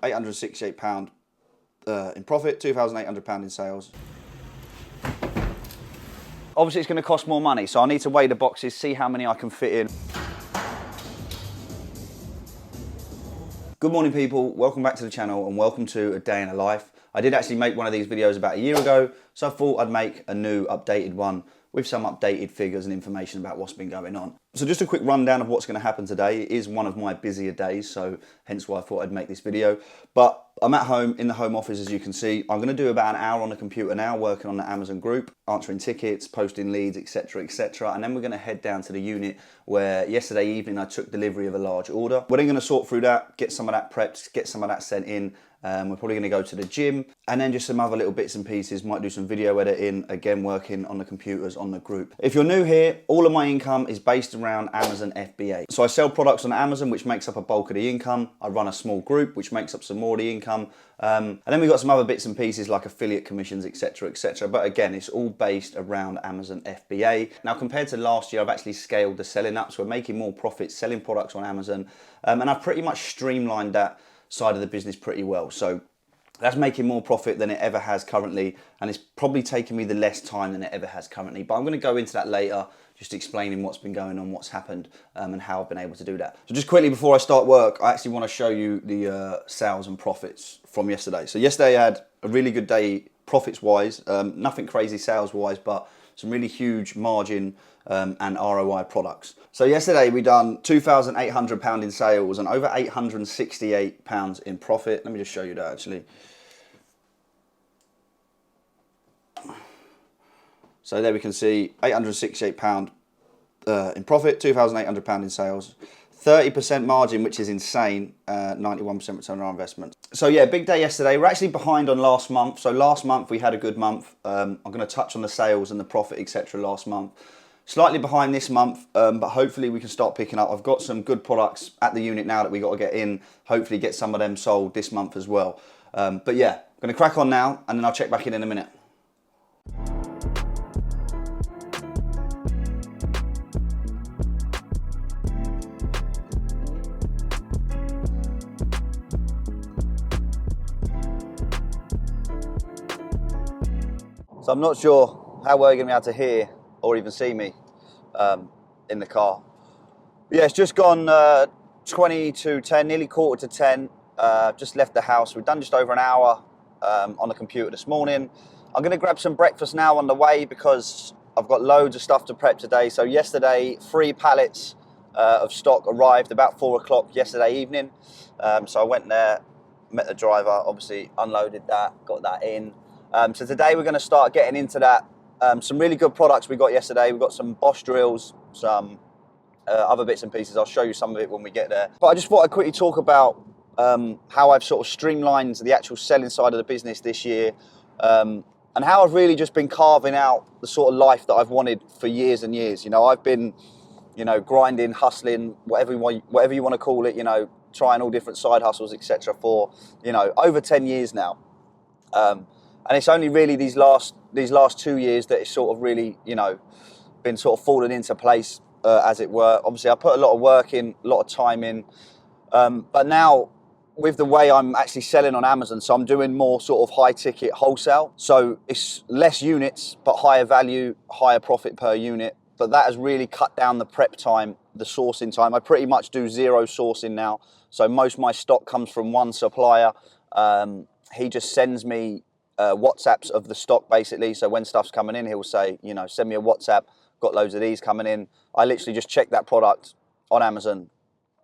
£868 in profit, £2,800 in sales. Obviously it's going to cost more money, so I need to weigh the boxes, see how many I can fit in. Good morning people, welcome back to the channel and welcome to a day in a life. I did actually make one of these videos about a year ago, so I thought I'd make a new updated one with some updated figures and information about what's been going on. So just a quick rundown of what's going to happen today. It is one of my busier days, so hence why I thought I'd make this video. But I'm at home, in the home office as you can see. I'm going to do about an hour on the computer now, working on the Amazon group, answering tickets, posting leads, etc, etc. And then we're going to head down to the unit where yesterday evening I took delivery of a large order. We're then going to sort through that, get some of that prepped, get some of that sent in. We're probably going to go to the gym and then just some other little bits and pieces, might do some video editing, again working on the computers on the group. If you're new here, all of my income is based around Amazon FBA. So I sell products on Amazon, which makes up a bulk of the income. I run a small group, which makes up some more of the income. And then we've got some other bits and pieces like affiliate commissions, etc, etc. But again, it's all based around Amazon FBA. Now compared to last year, I've actually scaled the selling up, so we're making more profits selling products on Amazon. And I've pretty much streamlined that side of the business pretty well. So that's making more profit than it ever has currently, and it's probably taking me the less time than it ever has currently. But I'm going to go into that later, just explaining what's been going on, what's happened, and how I've been able to do that. So just quickly before I start work, I actually want to show you the sales and profits from yesterday. So yesterday I had a really good day profits-wise, nothing crazy sales-wise, but some really huge margin and ROI products. So yesterday we done £2,800 in sales and over £868 in profit. Let me just show you that actually. So there we can see £868 in profit, £2,800 in sales, 30% margin, which is insane, 91% return on our investment. So yeah, big day yesterday. We're actually behind on last month. So last month we had a good month. I'm going to touch on the sales and the profit, etc. last month. Slightly behind this month, but hopefully we can start picking up. I've got some good products at the unit now that we got to get in. Hopefully get some of them sold this month as well. But yeah, I'm going to crack on now and then I'll check back in a minute. So I'm not sure how well you're going to be able to hear or even see me in the car. But yeah, it's just gone 20 to 10, nearly quarter to 10. Just left the house. We've done just over an hour on the computer this morning. I'm going to grab some breakfast now on the way because I've got loads of stuff to prep today. So yesterday, 3 pallets of stock arrived about 4 o'clock yesterday evening. So I went there, met the driver, obviously unloaded that, got that in. So today we're going to start getting into that. Some really good products we got yesterday. We've got some Bosch drills, some other bits and pieces. I'll show you some of it when we get there. But I just thought I'd quickly talk about how I've sort of streamlined the actual selling side of the business this year, and how I've really just been carving out the sort of life that I've wanted for years and years. You know, I've been, you know, grinding, hustling, whatever you want to call it, you know, trying all different side hustles, etc. for, you know, over 10 years now. And it's only really these last 2 years that it's sort of really, you know, been sort of falling into place, as it were. Obviously, I put a lot of work in, a lot of time in. But now, with the way I'm actually selling on Amazon, so I'm doing more sort of high ticket wholesale. So it's less units, but higher value, higher profit per unit. But that has really cut down the prep time, the sourcing time. I pretty much do zero sourcing now. So most of my stock comes from one supplier. He just sends me WhatsApps of the stock basically. So when stuff's coming in, he'll say, you know, send me a WhatsApp, got loads of these coming in. I literally just check that product on Amazon,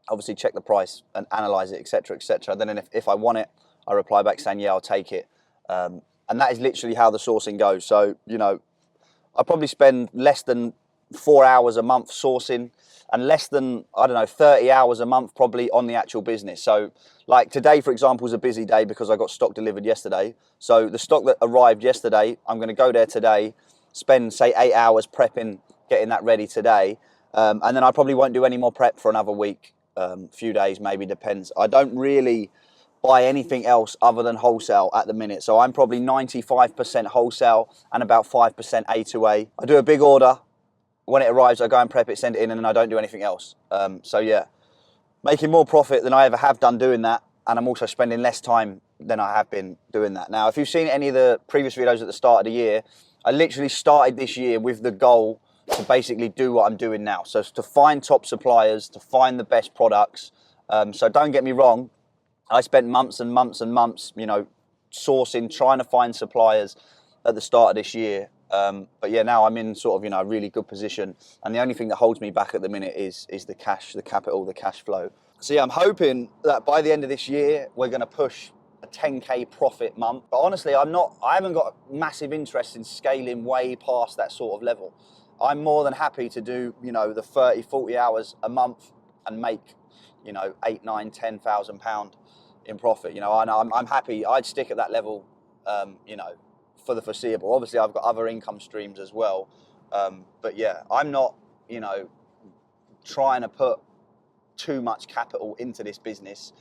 obviously check the price and analyze it, etc, etc. Then if I want it, I reply back saying, yeah, I'll take it. And that is literally how the sourcing goes. So, you know, I probably spend less than 4 hours a month sourcing and less than, I don't know, 30 hours a month probably on the actual business. So like today, for example, was a busy day because I got stock delivered yesterday. So the stock that arrived yesterday, I'm going to go there today, spend say 8 hours prepping, getting that ready today. And then I probably won't do any more prep for another week, few days, maybe, depends. I don't really buy anything else other than wholesale at the minute. So I'm probably 95% wholesale and about 5% A2A. I do a big order. When it arrives, I go and prep it, send it in, and then I don't do anything else. So yeah, making more profit than I ever have done doing that. I'm also spending less time than I have been doing that. Now, if you've seen any of the previous videos at the start of the year, I literally started this year with the goal to basically do what I'm doing now. So to find top suppliers, to find the best products. So don't get me wrong, I spent months and months and months, you know, sourcing, trying to find suppliers at the start of this year. But yeah, now I'm in sort of, you know, a really good position. And the only thing that holds me back at the minute is the cash, the capital, the cash flow. So yeah, I'm hoping that by the end of this year, we're going to push a 10K profit month. But honestly, I haven't got massive interest in scaling way past that sort of level. I'm more than happy to do, you know, the 30, 40 hours a month and make, you know, 8, 9, 10,000 pound in profit. You know, I'm happy. I'd stick at that level, you know, for the foreseeable. Obviously, I've got other income streams as well. But yeah, I'm not, you know, trying to put too much capital into this business.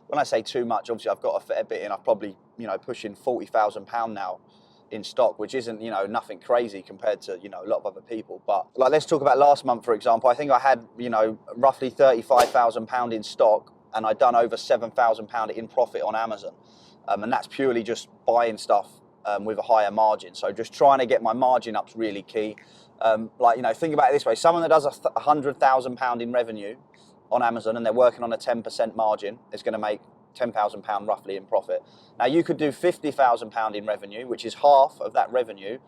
When I say too much, obviously I've got a fair bit in. I've probably, you know, pushing £40,000 now in stock, which isn't, you know, nothing crazy compared to, you know, a lot of other people. But like, let's talk about last month, for example. I think I had, you know, roughly £35,000 in stock, and I'd done over £7,000 in profit on Amazon. And that's purely just buying stuff with a higher margin. So just trying to get my margin up's really key. Like, you know, think about it this way. Someone that does £100,000 in revenue on Amazon and they're working on a 10% margin is going to make £10,000 roughly in profit. Now, you could do £50,000 in revenue, which is half of that revenue,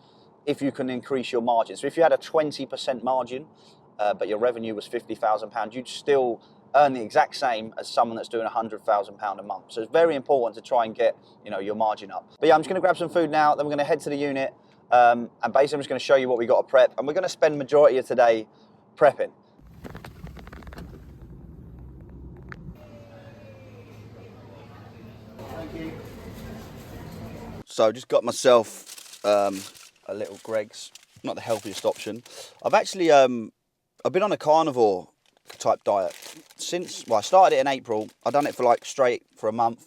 if you can increase your margin. So if you had a 20% margin, but your revenue was £50,000, you'd still earn the exact same as someone that's doing £100,000 a month. So it's very important to try and get, you know, your margin up. But yeah, I'm just going to grab some food now. Then we're going to head to the unit, and basically I'm just going to show you what we got to prep, and we're going to spend majority of today prepping. So I just got myself a little Greg's, not the healthiest option. I've actually, I've been on a carnivore type diet since, well, I started it in April. I've done it for like straight for a month.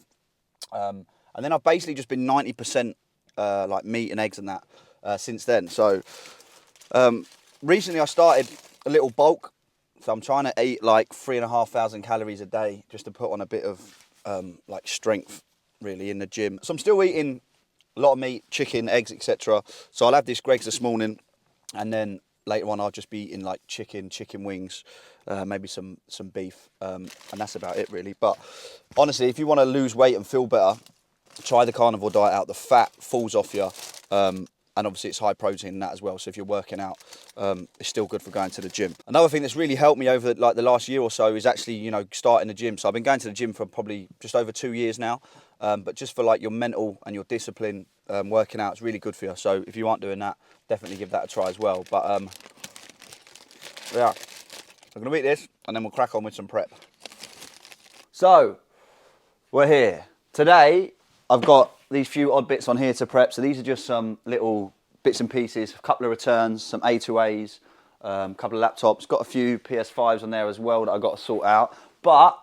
And then I've basically just been 90% like meat and eggs and that since then. So recently I started a little bulk. So I'm trying to eat like 3,500 calories a day just to put on a bit of like strength really in the gym. So I'm still eating a lot of meat, chicken, eggs, etc. So I'll have this Greg's this morning, and then later on I'll just be eating like chicken wings, maybe some beef, and that's about it really. But honestly, if you want to lose weight and feel better, try the carnivore diet out. The fat falls off you, and obviously it's high protein in that as well. So if you're working out, it's still good for going to the gym. Another thing that's really helped me over like the last year or so is actually, you know, starting the gym. So I've been going to the gym for probably just over 2 years now. But just for like your mental and your discipline, working out is really good for you. So if you aren't doing that, definitely give that a try as well. But yeah, I'm gonna eat this and then we'll crack on with some prep. So we're here today. I've got these few odd bits on here to prep. So these are just some little bits and pieces, a couple of returns, some A2As, a couple of laptops, got a few PS5s on there as well that I've got to sort out. But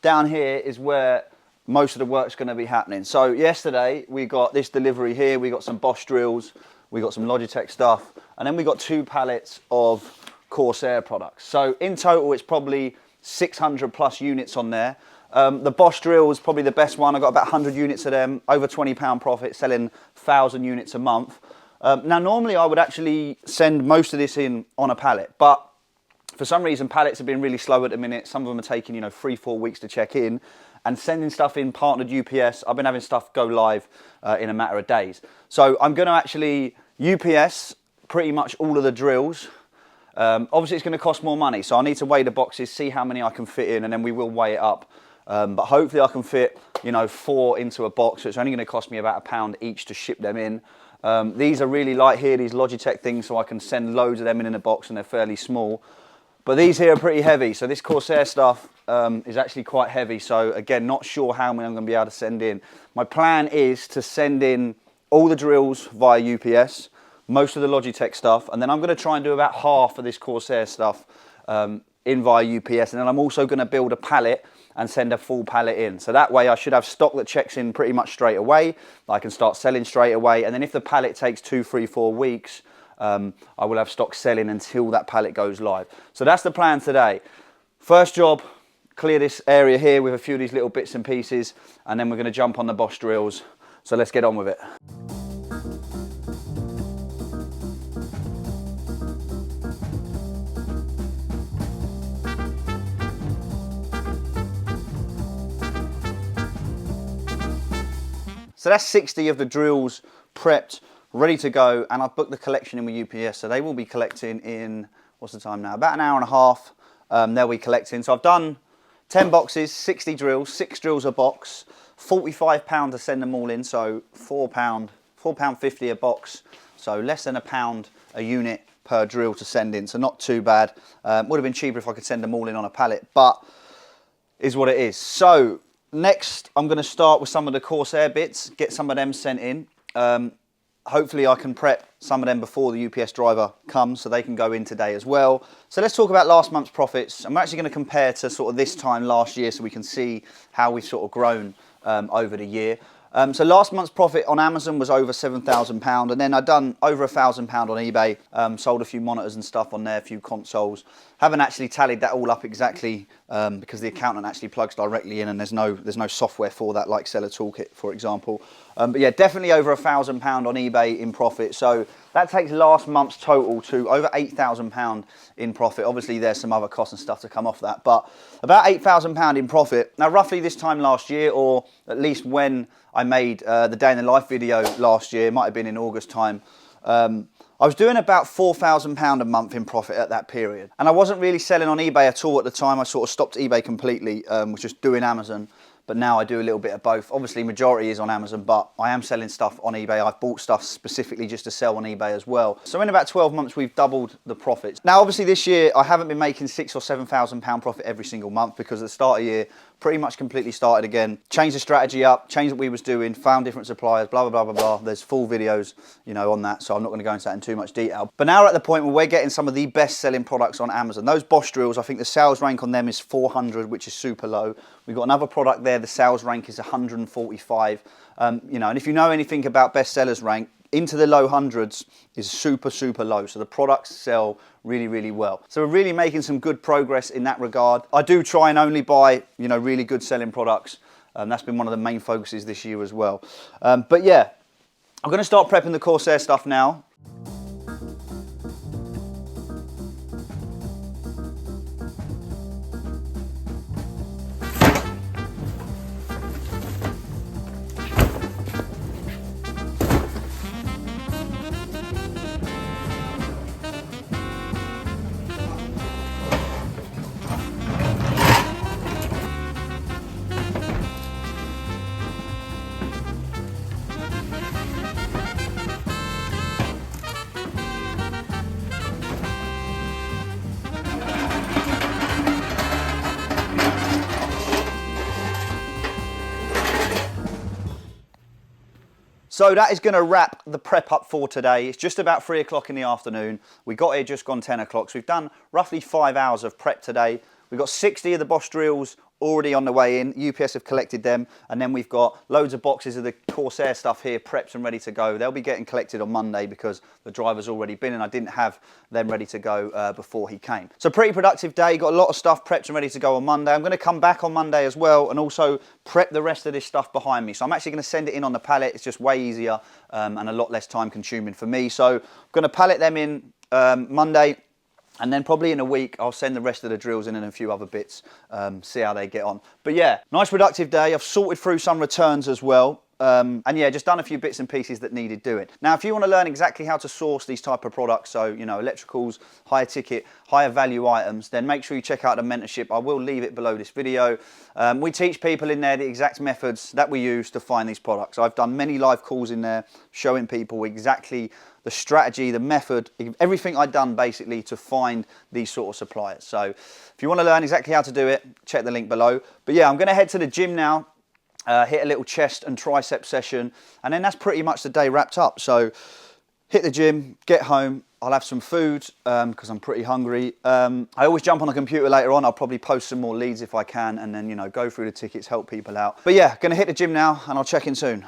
down here is where most of the work's going to be happening. So yesterday we got this delivery here, we got some Bosch drills, we got some Logitech stuff, and then we got 2 pallets of Corsair products. So in total it's probably 600 plus units on there. The Bosch drill is probably the best one. I got about 100 units of them, over £20 profit, selling 1,000 units a month. Now normally I would actually send most of this in on a pallet, but for some reason pallets have been really slow at the minute. Some of them are taking, you know, 3-4 weeks to check in. And sending stuff in partnered UPS, I've been having stuff go live in a matter of days. So I'm going to actually UPS pretty much all of the drills. Obviously it's going to cost more money, so I need to weigh the boxes, see how many I can fit in, and then we will weigh it up. But hopefully I can fit, you know, 4 into a box, so it's only going to cost me about £1 each to ship them in. These are really light here, these Logitech things, so I can send loads of them in a box and they're fairly small. But these here are pretty heavy, so this Corsair stuff is actually quite heavy. So again, not sure how many I'm going to be able to send in. My plan is to send in all the drills via UPS, most of the Logitech stuff, and then I'm going to try and do about half of this Corsair stuff in via UPS. And then I'm also going to build a pallet and send a full pallet in. So that way I should have stock that checks in pretty much straight away. I can start selling straight away. And then if the pallet takes 2, 3, 4 weeks, I will have stock selling until that pallet goes live. So that's the plan today. First job, clear this area here with a few of these little bits and pieces, and then we're going to jump on the Bosch drills. So let's get on with it. So that's 60 of the drills prepped, ready to go, and I've booked the collection in with UPS, so they will be collecting in, what's the time now? About an hour and a half, they'll be collecting. So I've done 10 boxes, 60 drills, 6 drills a box, £45 to send them all in, so £4.50 a box, so less than £1 a unit per drill to send in, so not too bad. Would have been cheaper if I could send them all in on a pallet, but is what it is. So next, I'm going to start with some of the Corsair bits, get some of them sent in. Hopefully I can prep some of them before the UPS driver comes, so they can go in today as well. So let's talk about last month's profits. I'm actually going to compare to sort of this time last year so we can see how we've sort of grown over the year. So last month's profit on Amazon was over £7,000, and then I'd done over £1,000 on eBay, sold a few monitors and stuff on there, a few consoles. Haven't actually tallied that all up exactly because the accountant actually plugs directly in, and there's no software for that like Seller Toolkit, for example. But yeah, definitely over £1,000 on eBay in profit. So that takes last month's total to over £8,000 in profit. Obviously there's some other costs and stuff to come off that, but about £8,000 in profit. Now roughly this time last year, or at least when I made the day in the life video last year, might have been in August time, I was doing about £4,000 a month in profit at that period. And I wasn't really selling on eBay at all at the time. I sort of stopped eBay completely, was just doing Amazon. But now I do a little bit of both. Obviously majority is on Amazon, but I am selling stuff on eBay. I've bought stuff specifically just to sell on eBay as well. So in about 12 months, we've doubled the profits. Now, obviously this year, I haven't been making £6,000 or £7,000 profit every single month, because at the start of the year, pretty much completely started again, changed the strategy up, changed what we was doing, found different suppliers, blah, blah, blah, blah, blah. There's full videos, you know, on that, so I'm not gonna go into that in too much detail. But now we're at the point where we're getting some of the best selling products on Amazon. Those Bosch drills, I think the sales rank on them is 400, which is super low. We've got another product there, the sales rank is 145. You know, and if you know anything about best sellers rank, into the low hundreds is super, super low. So the products sell really, really well. So we're really making some good progress in that regard. I do try and only buy, you know, really good selling products. That's been one of the main focuses this year as well. But yeah, I'm gonna start prepping the Corsair stuff now. So that is going to wrap the prep up for today. It's just about 3 o'clock in the afternoon. We got here just gone 10 o'clock. So we've done roughly 5 hours of prep today. We've got 60 of the Bosch drills already on the way in. UPS have collected them. And then we've got loads of boxes of the Corsair stuff here, prepped and ready to go. They'll be getting collected on Monday because the driver's already been, and I didn't have them ready to go before he came. So pretty productive day. Got a lot of stuff prepped and ready to go on Monday. I'm going to come back on Monday as well and also prep the rest of this stuff behind me. So I'm actually going to send it in on the pallet. It's just way easier and a lot less time consuming for me. So I'm going to pallet them in Monday. And then probably in a week, I'll send the rest of the drills in and a few other bits, see how they get on. But yeah, nice productive day. I've sorted through some returns as well. And yeah, just done a few bits and pieces that needed doing. Now, if you want to learn exactly how to source these type of products, so, you know, electricals, higher ticket, higher value items, then make sure you check out the mentorship. I will leave it below this video. We teach people in there the exact methods that we use to find these products. I've done many live calls in there showing people exactly the strategy, the method, everything I've done basically to find these sort of suppliers. So if you want to learn exactly how to do it, check the link below. But yeah, I'm going to head to the gym now, hit a little chest and tricep session, and then that's pretty much the day wrapped up. So hit the gym, get home, I'll have some food because I'm pretty hungry. I always jump on the computer later on. I'll probably post some more leads if I can, and then, you know, go through the tickets, help people out. But yeah, going to hit the gym now, and I'll check in soon.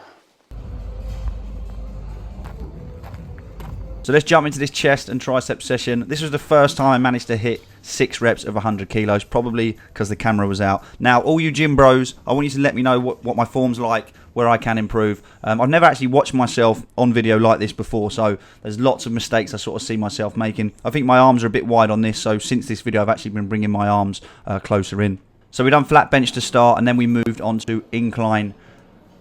So let's jump into this chest and tricep session. This was the first time I managed to hit 6 reps of 100 kilos, probably because the camera was out. Now, all you gym bros, I want you to let me know what my form's like, where I can improve. I've never actually watched myself on video like this before, so there's lots of mistakes I sort of see myself making. I think my arms are a bit wide on this, so since this video I've actually been bringing my arms closer in. So we done flat bench to start, and then we moved on to incline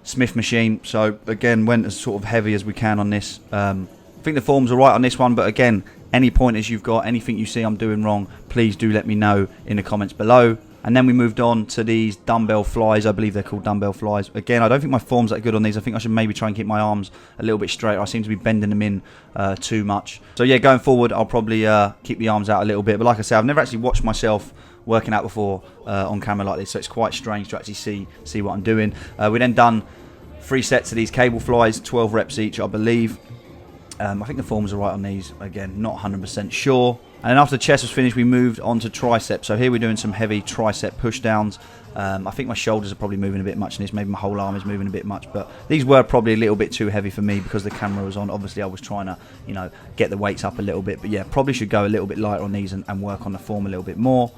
Smith machine. So again, went as sort of heavy as we can on this. I think the form's alright on this one, but again, any pointers you've got, anything you see I'm doing wrong, please do let me know in the comments below. And then we moved on to these dumbbell flies. I believe they're called dumbbell flies. Again, I don't think my form's that good on these. I think I should maybe try and keep my arms a little bit straighter. I seem to be bending them in too much. So yeah, going forward, I'll probably keep the arms out a little bit. But like I said, I've never actually watched myself working out before on camera like this, so it's quite strange to actually see what I'm doing. We then done 3 sets of these cable flies, 12 reps each, I believe. I think the form's alright on these. Again, not 100% sure. And then after the chest was finished, we moved on to tricep. So here we're doing some heavy tricep push downs. I think my shoulders are probably moving a bit much in this. Maybe my whole arm is moving a bit much. But these were probably a little bit too heavy for me because the camera was on. Obviously, I was trying to, get the weights up a little bit. But yeah, probably should go a little bit lighter on these and work on the form a little bit more.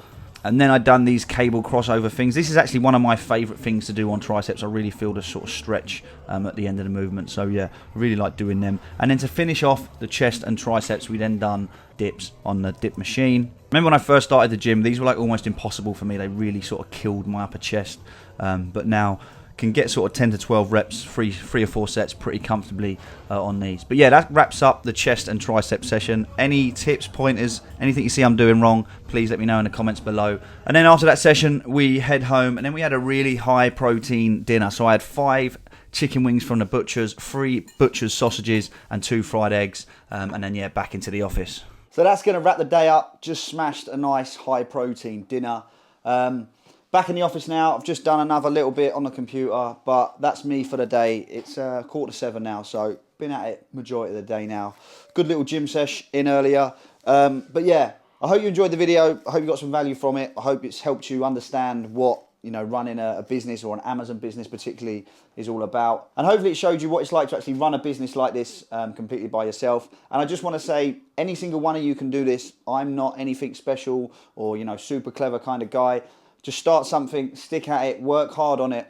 And then I'd done these cable crossover things. This is actually one of my favourite things to do on triceps. I really feel the sort of stretch at the end of the movement. So yeah, I really like doing them. And then to finish off the chest and triceps, we then done dips on the dip machine. Remember when I first started the gym, these were like almost impossible for me. They really sort of killed my upper chest. But now can get sort of 10 to 12 reps, three or 4 sets pretty comfortably on these. But yeah, that wraps up the chest and tricep session. Any tips, pointers, anything you see I'm doing wrong, please let me know in the comments below. And then after that session, we head home, and then we had a really high protein dinner. So I had 5 chicken wings from the butcher's, 3 butcher's sausages, and 2 fried eggs, and then yeah, back into the office. So that's going to wrap the day up. Just smashed a nice high protein dinner. Back in the office now. I've just done another little bit on the computer, but that's me for the day. It's 6:45 now, so been at it majority of the day now. Good little gym sesh in earlier. But yeah, I hope you enjoyed the video. I hope you got some value from it. I hope it's helped you understand what running a business, or an Amazon business particularly, is all about. And hopefully it showed you what it's like to actually run a business like this completely by yourself. And I just want to say, any single one of you can do this. I'm not anything special or super clever kind of guy. Just start something, stick at it, work hard on it,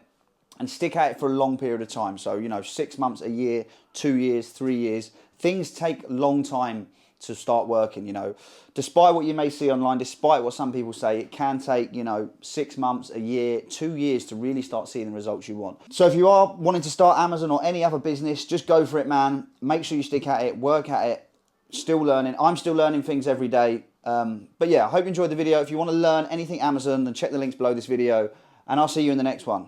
and stick at it for a long period of time. So, 6 months, a year, 2 years, 3 years. Things take a long time to start working, Despite what you may see online, despite what some people say, it can take, 6 months, a year, 2 years to really start seeing the results you want. So if you are wanting to start Amazon or any other business, just go for it, man. Make sure you stick at it, work at it. Still learning. I'm still learning things every day. But yeah, I hope you enjoyed the video. If you want to learn anything Amazon, then check the links below this video, and I'll see you in the next one.